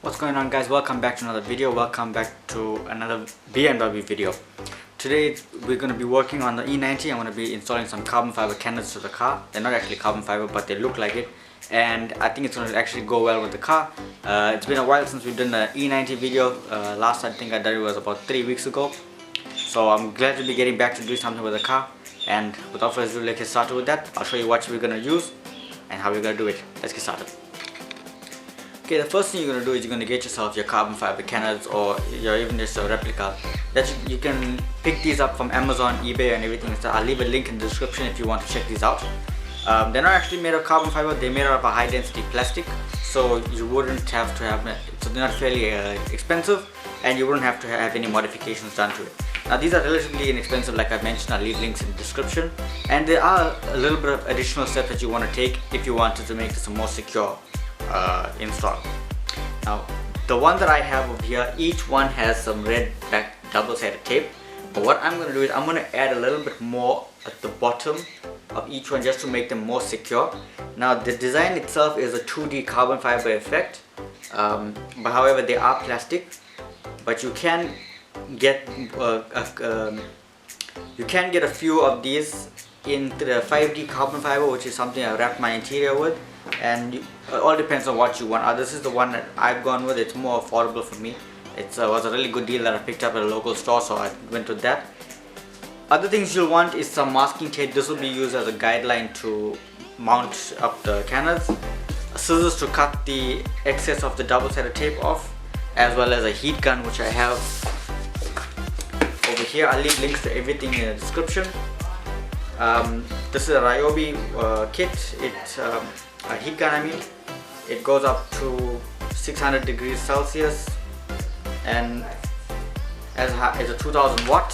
What's going on, guys? Welcome back to another video. Welcome back to another BMW video. Today we're going to be working on the E90. I'm going to be installing some carbon fiber canards to the car. They're not actually carbon fiber, but they look like it, and I think it's going to actually go well with the car. It's been a while since we've done the E90 video. Last I think I did it was about 3 weeks ago, so I'm glad to be getting back to do something with the car. And without further ado, let's get started with that. I'll show you what we're going to use and how we're going to do it. Let's get started. Okay, the first thing you're going to do is you're going to get yourself your carbon fiber canards, or even just a replica. You can pick these up from Amazon, eBay and everything. So I'll leave a link in the description if you want to check these out. They're not actually made of carbon fiber, they're made out of a high density plastic, so you wouldn't have to have, so they're not fairly expensive, and you wouldn't have to have any modifications done to it. Now these are relatively inexpensive, like I mentioned. I'll leave links in the description, and there are a little bit of additional steps that you want to take if you wanted to make this a more secure install. Now the one that I have over here, each one has some red back double-sided tape, but what I'm going to do is I'm going to add a little bit more at the bottom of each one just to make them more secure. Now the design itself is a 2D carbon fiber effect, but however they are plastic, but you can get a few of these in the 5D carbon fiber, which is something I wrapped my interior with, and it all depends on what you want. This is the one that I've gone with. It's more affordable for me. It was a really good deal that I picked up at a local store, so I went with that. Other things you'll want is some masking tape. This will be used as a guideline to mount up the canards, scissors to cut the excess of the double-sided tape off, as well as a heat gun, which I have over here. I'll leave links to everything in the description. This is a Ryobi kit. It's a heat gun, It goes up to 600 degrees Celsius and it's a 2000 watt.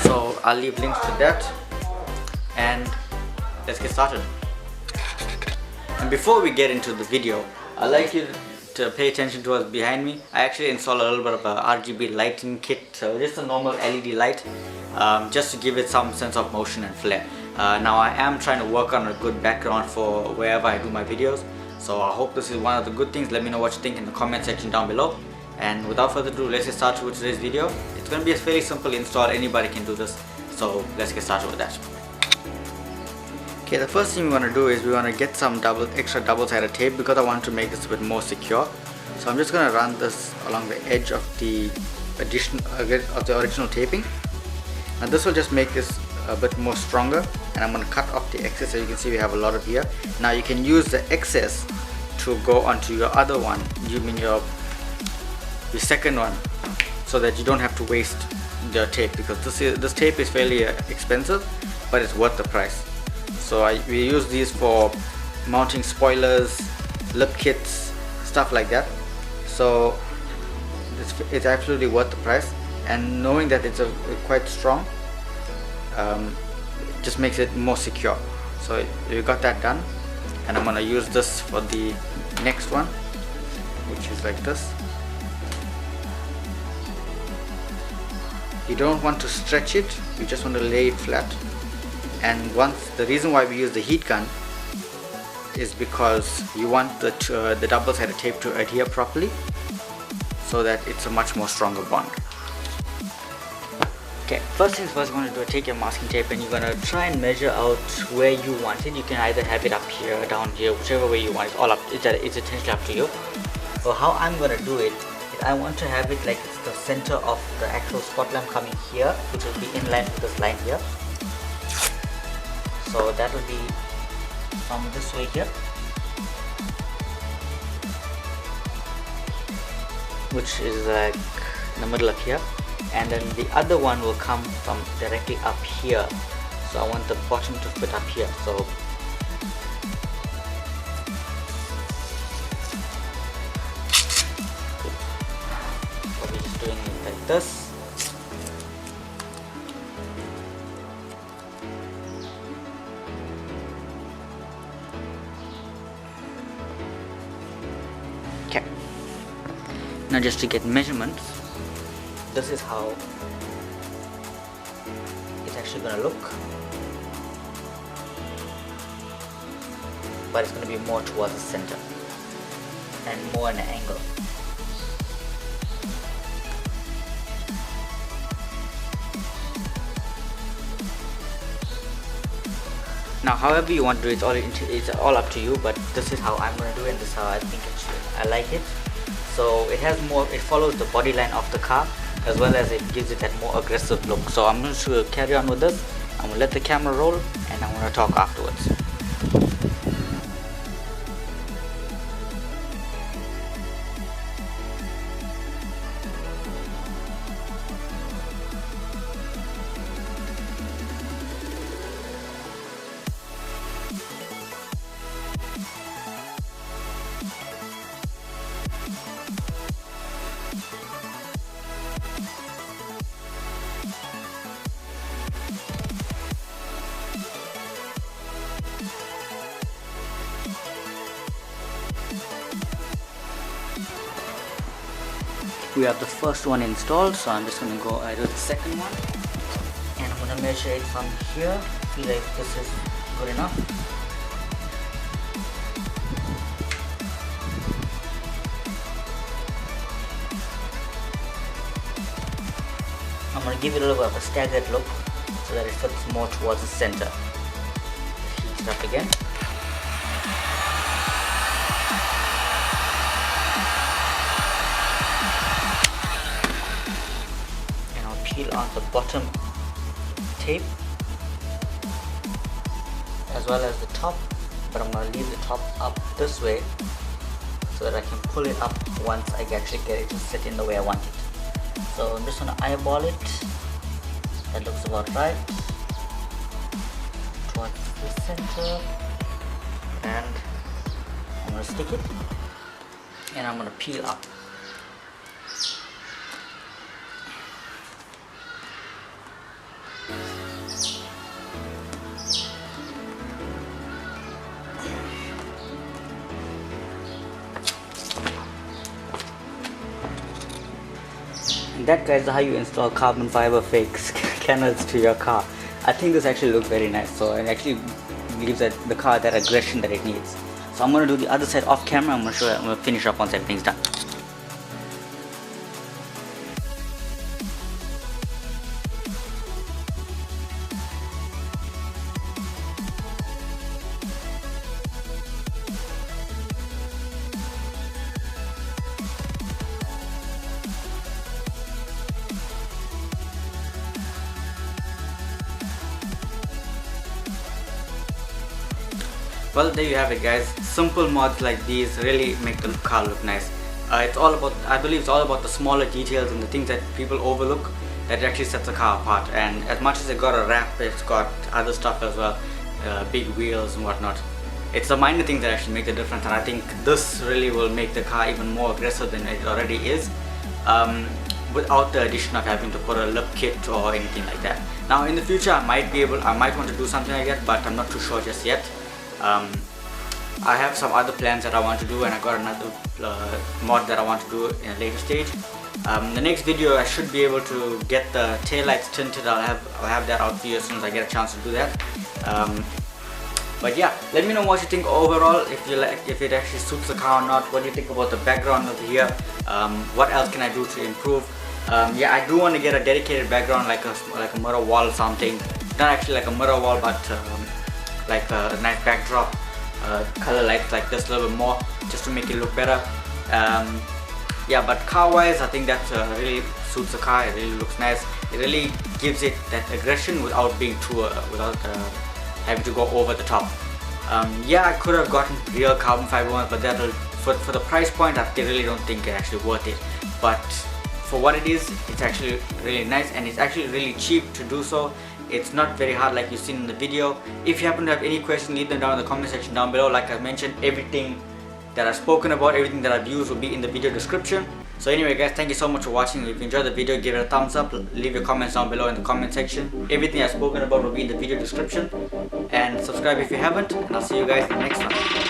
So I'll leave links to that, and let's get started. And before we get into the video, I'd like you to pay attention to what's behind me. I actually installed a little bit of a RGB lighting kit, so just a normal LED light, just to give it some sense of motion and flair. Now I am trying to work on a good background for wherever I do my videos, so I hope this is one of the good things. Let me know what you think in the comment section down below. And without further ado, let's get started with today's video. It's going to be a fairly simple install. Anybody can do this, so let's get started with that. Okay, the first thing we want to do is we want to get some extra double-sided tape, because I want to make this a bit more secure. So I'm just going to run this along the edge of the original taping, and this will just make this a bit more stronger. And I'm going to cut off the excess, so you can see we have a lot of here. Now you can use the excess to go onto your other one, you mean your second one, so that you don't have to waste the tape, because this tape is fairly expensive, but it's worth the price. So we use these for mounting spoilers, lip kits, stuff like that. So it's absolutely worth the price, and knowing that it's quite strong, just makes it more secure. So we got that done, and I'm gonna use this for the next one, which is like this. You don't want to stretch it, you just want to lay it flat. And the reason why we use the heat gun is because you want the double-sided tape to adhere properly, so that it's a much more stronger bond. Okay, first things first, you're going to do is take your masking tape, and you're going to try and measure out where you want it. You can either have it up here, down here, whichever way you want. It's all up. It's essentially up to you. So how I'm going to do it, I want to have it like it's the center of the actual spot lamp coming here, which will be in line with this line here. So that will be from this way here, which is like in the middle of here, and then the other one will come from directly up here. So I want the bottom to fit up here. So we're just doing it like this. Okay, now just to get measurements, this is how it's actually going to look. but it's going to be more towards the center. and more an angle. Now however you want to do it, it's all up to you, but this is how I'm going to do it, and this is how I think I like it. So it follows the body line of the car, as well as it gives it that more aggressive look. So I'm going to carry on with this. I'm going to let the camera roll, and I'm going to talk afterwards. We have the first one installed, so I'm just going to go ahead with the second one, and I'm going to measure it from here. Feel like this is good enough. I'm going to give it a little bit of a staggered look so that it fits more towards the center. Heat it up again. Peel on the bottom tape as well as the top, but I'm going to leave the top up this way so that I can pull it up once I actually get it to sit in the way I want it. So I'm just going to eyeball it. That looks about right towards the center, and I'm going to stick it, and I'm going to peel up. And that, guys, is how you install carbon fiber fake Canards to your car. I think this actually looks very nice, so it actually gives the car that aggression that it needs. So I'm going to do the other side off camera. I'm going to finish up once everything's done. Well, there you have it, guys. Simple mods like these really make the car look nice. It's all about, I believe it's all about the smaller details and the things that people overlook that actually sets the car apart. And as much as it got a wrap, it's got other stuff as well, big wheels and whatnot. It's the minor things that actually make the difference, and I think this really will make the car even more aggressive than it already is, without the addition of having to put a lip kit or anything like that. Now in the future I might want to do something like that, but I'm not too sure just yet. I have some other plans that I want to do, and I got another mod that I want to do in a later stage. The next video I should be able to get the taillights tinted. I'll have that out for you as soon as I get a chance to do that. But yeah, let me know what you think overall, if it actually suits the car or not. What do you think about the background over here? What else can I do to improve? Yeah, I do want to get a dedicated background, like a mirror wall or something. Not actually like a mirror wall, but like a nice backdrop, color lights like this a little bit more, just to make it look better. Yeah, but car wise, I think that really suits the car. It really looks nice. It really gives it that aggression without being too having to go over the top. Yeah, I could have gotten real carbon fiber ones, but that'll for the price point, I really don't think it's actually worth it. But for what it is, it's actually really nice, and it's actually really cheap to do so. It's not very hard like you've seen in the video. If you happen to have any questions, leave them down in the comment section down below. Like I mentioned, everything that I've spoken about, everything that I've used will be in the video description. So anyway guys, thank you so much for watching. If you enjoyed the video, give it a thumbs up, leave your comments down below in the comment section. Everything I've spoken about will be in the video description, and subscribe if you haven't, and I'll see you guys in the next one.